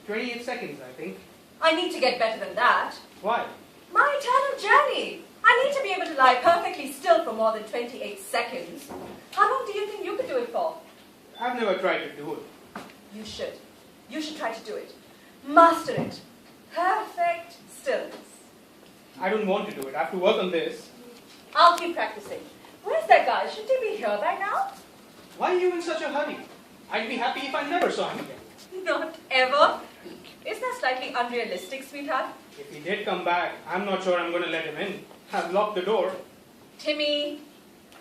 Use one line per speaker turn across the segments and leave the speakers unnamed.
28 seconds, I think.
I need to get better than that.
Why?
My eternal journey. I need to be able to lie perfectly still for more than 28 seconds. How long do you think you could do it for?
I've never tried to do it.
You should. You should try to do it. Master it. Perfect stillness.
I don't want to do it. I have to work on this.
I'll keep practicing. Where's that guy? Shouldn't he be here by now?
Why are you in such a hurry? I'd be happy if I never saw him again.
Not ever. Isn't that slightly unrealistic, sweetheart?
If he did come back, I'm not sure I'm going to let him in. I've locked the door.
Timmy.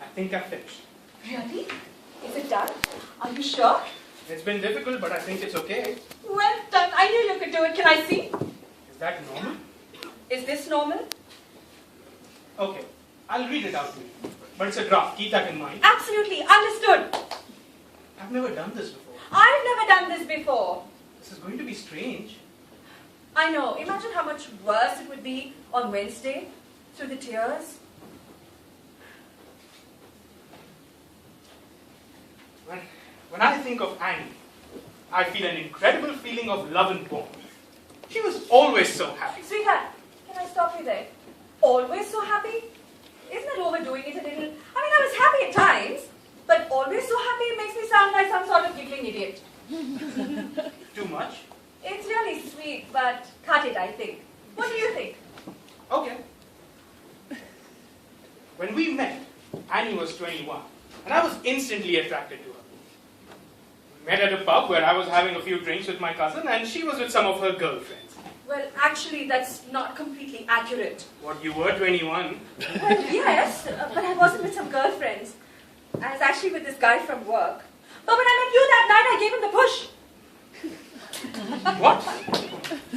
I think I've finished.
Really? Is it done? Are you sure?
It's been difficult, but I think it's okay.
Well done. I knew you could do it. Can I see?
Is that normal?
Is this normal?
Okay, I'll read it out to you. But it's a draft. Keep that in mind.
Absolutely. Understood.
I've never done this before.
I've never done this before.
This is going to be strange.
I know. Imagine how much worse it would be on Wednesday through the tears.
When I think of Annie, I feel an incredible feeling of love and warmth. She was always so happy.
Sweetheart, can I stop you there? Always so happy? Isn't that overdoing it a little? I mean, I was happy at times, but always so happy makes me sound like some sort of giggling idiot.
Too much?
It's really sweet, but cut it, I think. What do you think?
Okay. When we met, Annie was 21, and I was instantly attracted to her. We met at a pub where I was having a few drinks with my cousin, and she was with some of her girlfriends.
Well, actually, that's not completely accurate.
What, you were 21?
Well, yes, but I wasn't with some girlfriends. I was actually with this guy from work. But when I met you that night, I gave him the push.
What?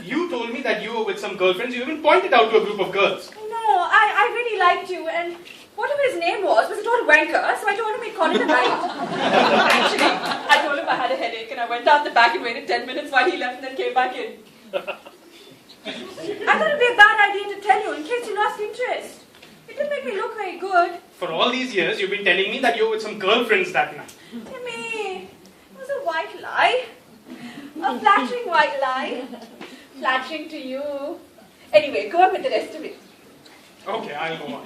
You told me that you were with some girlfriends. You even pointed out to a group of girls.
No, I really liked you, and whatever his name was a total wanker, so I told him we'd call it a night. Actually, I told him I had a headache, and I went out the back and waited 10 minutes while he left and then came back in. I thought it'd be a bad idea to tell you in case you lost interest. It didn't make me look very good.
For all these years, you've been telling me that you were with some girlfriends that night.
Timmy, it was a white lie. A flattering white lie. Flattering to you. Anyway, go on with the rest of it.
Okay, I'll go on.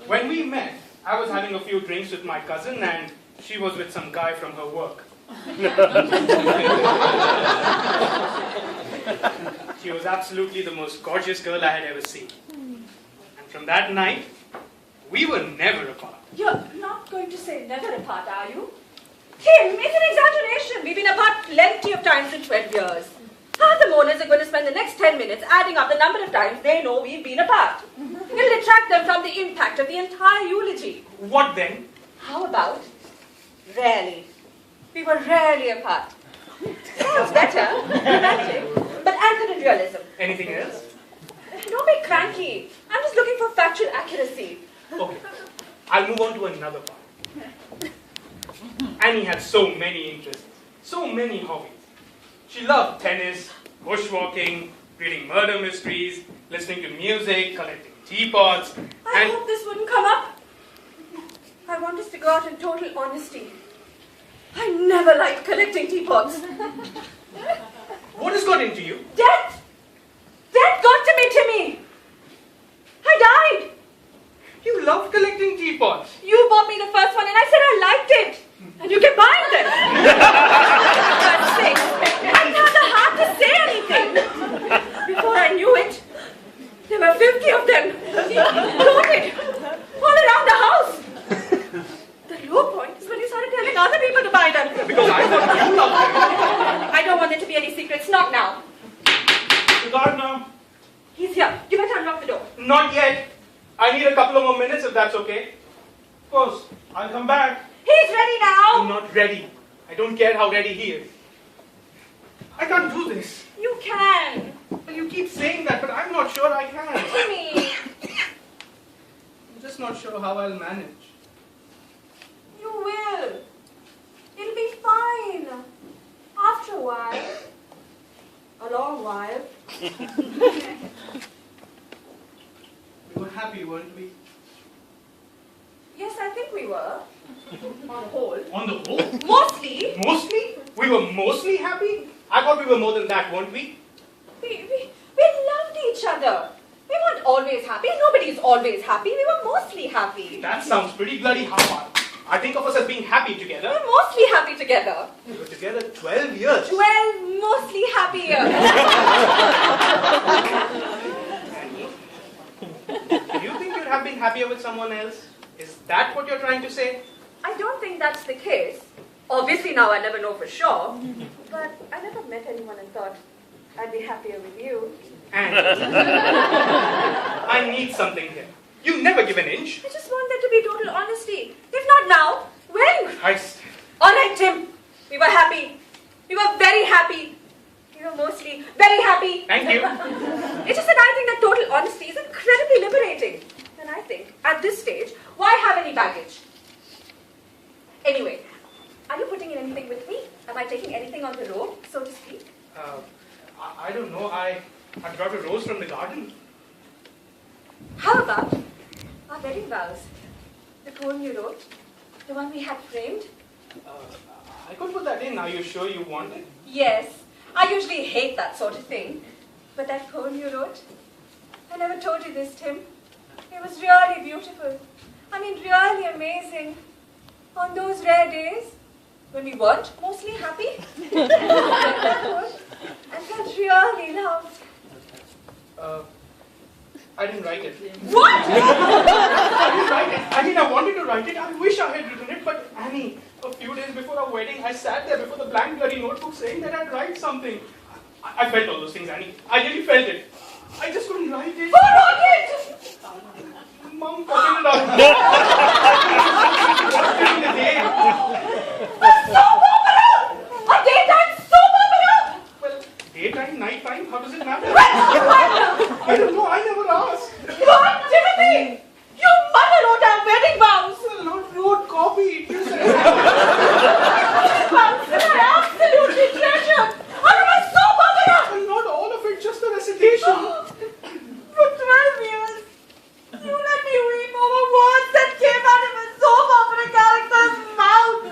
When we met, I was having a few drinks with my cousin and she was with some guy from her work. She was absolutely the most gorgeous girl I had ever seen. And from that night, we were never apart.
You're not going to say never apart, are you? Tim, it's an exaggeration. We've been apart plenty of times in 12 years. Half the mourners are going to spend the next 10 minutes adding up the number of times they know we've been apart. It'll detract them from the impact of the entire eulogy.
What then?
How about rarely? We were rarely apart. Sounds better, romantic, but anchored in realism.
Anything else?
Don't be cranky. I'm just looking for factual accuracy.
Okay, I'll move on to another part. Annie had so many interests, so many hobbies. She loved tennis, bushwalking, reading murder mysteries, listening to music, collecting teapots,
I hope this wouldn't come up. I want us to go out in total honesty. I never liked collecting teapots.
What has got into you?
Death! Death got to me, Timmy! I died!
You loved collecting teapots.
You bought me the first one and I said I liked it. And you kept buying them. For God's sake, I didn't have the heart to say anything. Before I knew it, there were 50 of them. Loaded. All around the house. The low point is when you started telling other people to buy them.
Because I thought you loved them.
I don't want there to be any secrets. Not now.
The gardener.
He's here. You better unlock the door.
Not yet. I need a couple of more minutes if that's okay. Of course, I'll come back.
He's ready now.
I'm not ready. I don't care how ready he is. I can't do this.
You can.
Well, you keep saying that, but I'm not sure I can.
Timmy.
I'm just not sure how I'll manage.
You will. It'll be fine. After a while. A long while.
We were happy, weren't we?
Yes, I think we were. On the whole.
On the whole?
Mostly.
Mostly? We were mostly happy? I thought we were more than that, weren't we?
We loved each other. We weren't always happy. Nobody's always happy. We were mostly happy.
That sounds pretty bloody hard. I think of us as being happy together.
We're mostly happy together.
We were together 12 years.
12 mostly happy years.
Do you think you'd have been happier with someone else? Is that what you're trying to say?
I don't think that's the case. Obviously now I never know for sure. But I never met anyone and thought I'd be happier with you.
And I need something here. You never give an inch.
I just want there to be total honesty. If not now, when?
Christ.
All right, Tim. We were happy. We were very happy. We were mostly very happy.
Thank you.
It's just that I think that total honesty is incredibly liberating. And I think, at this stage, why have any baggage? Anyway, are you putting in anything with me? Am I taking anything on the road, so to speak?
I don't know. I brought a rose from the garden.
How about our wedding vows? The poem you wrote? The one we had framed?
I could put that in. Are you sure you want it?
Yes. I usually hate that sort of thing. But that poem you wrote? I never told you this, Tim. It was really beautiful. I mean, really amazing. On those rare days, when we weren't mostly happy, I felt really loved.
I didn't write it.
What?
I didn't write it. I mean, I wanted to write it. I wish I had written it, but Annie, a few days before our wedding, I sat there before the blank bloody notebook saying that I'd write something. I felt all those things, Annie. I really felt it. I just couldn't write it.
Who wrote it?
Mom pointed it out. During the day.
That's so popular! A daytime soap opera!
Well, daytime, nighttime, how does it matter?
Well,
I don't know, I never asked.
Lord Timothy! Your mother wrote our wedding vows!
Well, not wrote, copied. You said
Vows that I absolutely treasured! Out of a soap opera!
well, not all of it, just the recitation.
For 12 years, you let me weep over words that came out of a soap opera character's mouth!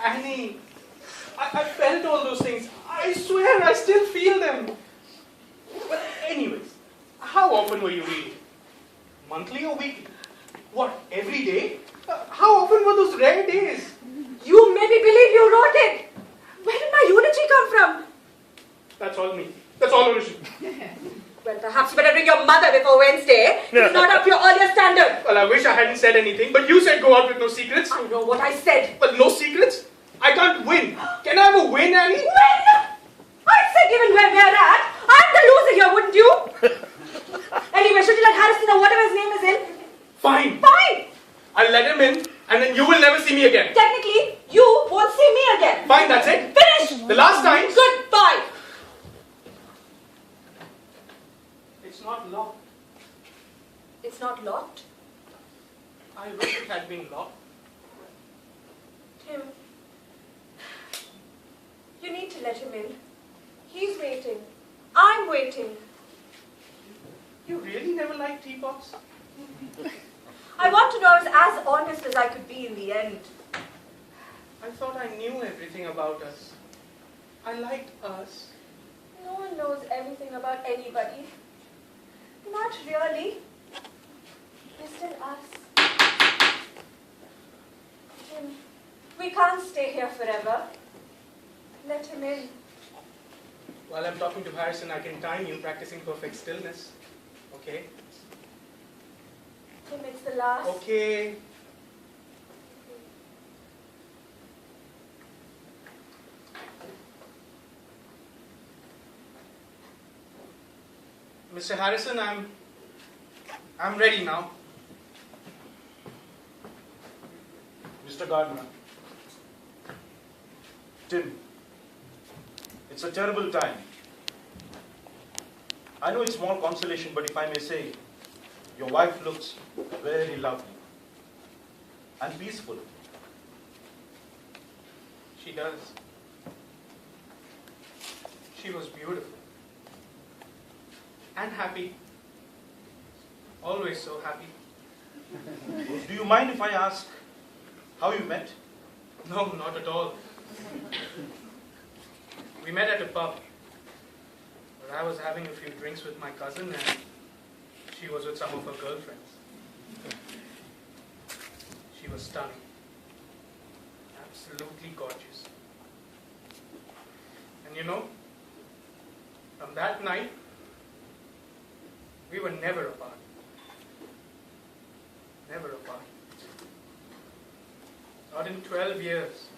Annie, I felt all those things. I swear, I still feel them. Well, anyways, how often were you reading? Monthly or weekly? What, every day? How often were those rare days?
You made me believe you wrote it! Where did my eulogy come from?
That's all me. That's all original.
Well, perhaps you better bring your mother before Wednesday. It's not up to your earlier standard.
Well, I wish I hadn't said anything, but you said go out with no secrets.
I know what I said.
Well, no secrets? I can't win. Can I have a win, Annie?
Win? I'd say given where we're at, I'm the loser here, wouldn't you? Anyway, should you let Harrison or whatever his name is in?
Fine.
Fine!
I'll let him in, and then you will never see me again.
Technically, you won't see me again.
Fine, that's it.
Finish!
The last time.
Goodbye!
It's not locked.
It's not locked.
I wish it had been locked.
Tim, you need to let him in. He's waiting. I'm waiting.
You really never liked teapots?
I want to know I was as honest as I could be in the end.
I thought I knew everything about us. I liked us.
No one knows everything about anybody. Not really. We're still us. Tim, we can't stay here forever. Let him in.
While I'm talking to Harrison, I can time you practicing perfect stillness. Okay?
Tim, it's the last.
Okay. Mr. Harrison, I'm ready now.
Mr. Gardner. Tim, it's a terrible time. I know it's small consolation, but if I may say, your wife looks very lovely and peaceful.
She does. She was beautiful. And happy. Always so happy.
Do you mind if I ask how you met?
No, not at all. We met at a pub where I was having a few drinks with my cousin and she was with some of her girlfriends. She was stunning. Absolutely gorgeous. And you know, from that night, we were never apart. Never apart. Not in 12 years.